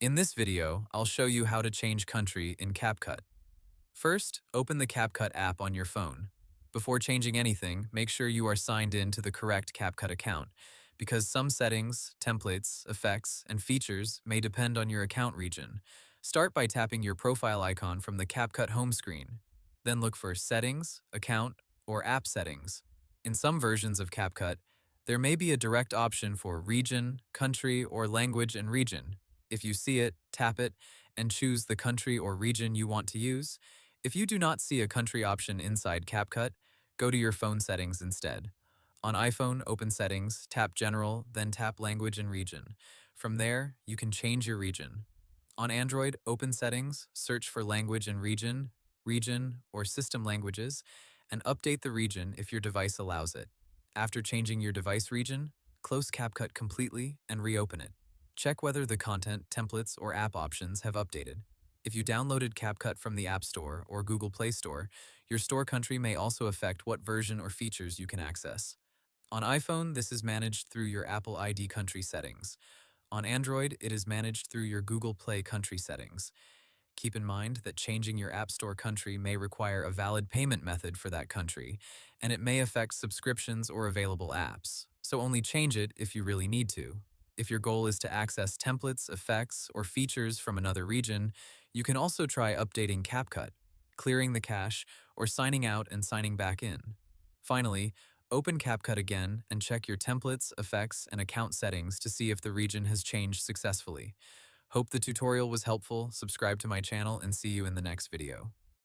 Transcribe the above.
In this video, I'll show you how to change country in CapCut. First, open the CapCut app on your phone. Before changing anything, make sure you are signed in to the correct CapCut account, because some settings, templates, effects, and features may depend on your account region. Start by tapping your profile icon from the CapCut home screen. Then look for Settings, Account, or App Settings. In some versions of CapCut, there may be a direct option for region, country, or language and region. If you see it, tap it, and choose the country or region you want to use. If you do not see a country option inside CapCut, go to your phone settings instead. On iPhone, open Settings, tap General, then tap Language and Region. From there, you can change your region. On Android, open Settings, search for Language and Region, Region, or System Languages, and update the region if your device allows it. After changing your device region, close CapCut completely and reopen it. Check whether the content, templates, or app options have updated. If you downloaded CapCut from the App Store or Google Play Store, your store country may also affect what version or features you can access. On iPhone, this is managed through your Apple ID country settings. On Android, it is managed through your Google Play country settings. Keep in mind that changing your App Store country may require a valid payment method for that country, and it may affect subscriptions or available apps, so only change it if you really need to. If your goal is to access templates, effects, or features from another region, you can also try updating CapCut, clearing the cache, or signing out and signing back in. Finally, open CapCut again and check your templates, effects, and account settings to see if the region has changed successfully. Hope the tutorial was helpful, subscribe to my channel, and see you in the next video.